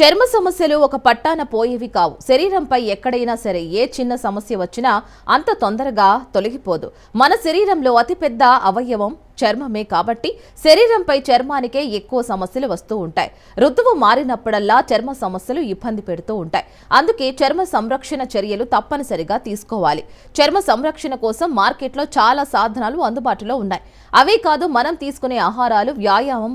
చర్మ సమస్యలు ఒక పట్టాన పోయేవి కావు. శరీరంపై ఎక్కడైనా సరే ఏ చిన్న సమస్య వచ్చినా అంత తొందరగా తొలగిపోదు. మన శరీరంలో అతిపెద్ద అవయవం చర్మమే కాబట్టి శరీరంపై చర్మానికే ఎక్కువ సమస్యలు వస్తూ ఉంటాయి. ఋతువు మారినప్పుడల్లా చర్మ సమస్యలు ఇబ్బంది పెడుతూ ఉంటాయి. అందుకే చర్మ సంరక్షణ చర్యలు తప్పనిసరిగా తీసుకోవాలి. చర్మ సంరక్షణ కోసం మార్కెట్లో చాలా సాధనాలు అందుబాటులో ఉన్నాయి. అవే కాదు, మనం తీసుకునే ఆహారాలు, వ్యాయామం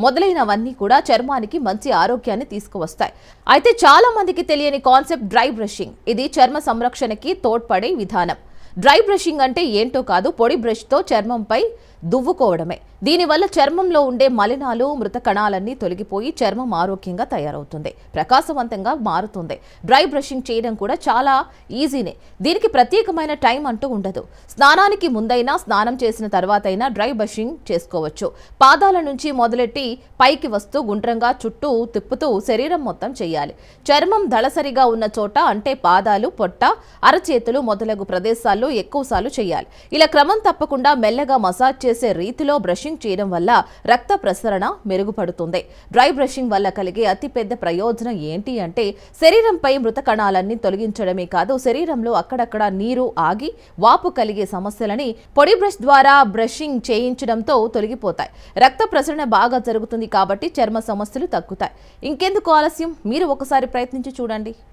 మొదలైనవన్నీ కూడా చర్మానికి మంచి ఆరోగ్యాన్ని తీసుకువస్తాయి. అయితే చాలా మందికి తెలియని కాన్సెప్ట్ డ్రై బ్రషింగ్. ఇది చర్మ సంరక్షణకి తోడ్పడే విధానం. డ్రై బ్రషింగ్ అంటే ఏంటో కాదు, పొడి బ్రష్తో చర్మంపై దువ్వుకోవడమే. దీనివల్ల చర్మంలో ఉండే మలినాలు, మృత కణాలన్నీ తొలగిపోయి చర్మం ఆరోగ్యంగా తయారవుతుంది, ప్రకాశవంతంగా మారుతుంది. డ్రై బ్రషింగ్ చేయడం కూడా చాలా ఈజీనే. దీనికి ప్రత్యేకమైన టైం అంటూ ఉండదు. స్నానానికి ముందైనా, స్నానం చేసిన తర్వాతైనా డ్రై బ్రషింగ్ చేసుకోవచ్చు. పాదాల నుంచి మొదలెట్టి పైకి వస్తూ గుండ్రంగా చుట్టూ తిప్పుతూ శరీరం మొత్తం చేయాలి. చర్మం దళసరిగా ఉన్న చోట, అంటే పాదాలు, పొట్ట, అరచేతులు మొదలగు ప్రదేశాల్లో ఎక్కువసార్లు చేయాలి. ఇలా క్రమం తప్పకుండా మెల్లగా మసాజ్ చేసే రీతిలో బ్రషింగ్ చేయడం వల్ల రక్త ప్రసరణ మెరుగుపడుతుంది. డ్రై బ్రషింగ్ వల్ల కలిగే అతిపెద్ద ప్రయోజనం ఏంటి అంటే, శరీరంపై మృత కణాలన్నీ తొలగించడమే కాదు, శరీరంలో అక్కడక్కడ నీరు ఆగి వాపు కలిగే సమస్యలని పొడి బ్రష్ ద్వారా బ్రషింగ్ చేయించడంతో తొలగిపోతాయి. రక్త ప్రసరణ బాగా జరుగుతుంది కాబట్టి చర్మ సమస్యలు తగ్గుతాయి. ఇంకెందుకు ఆలస్యం, మీరు ఒకసారి ప్రయత్నించి చూడండి.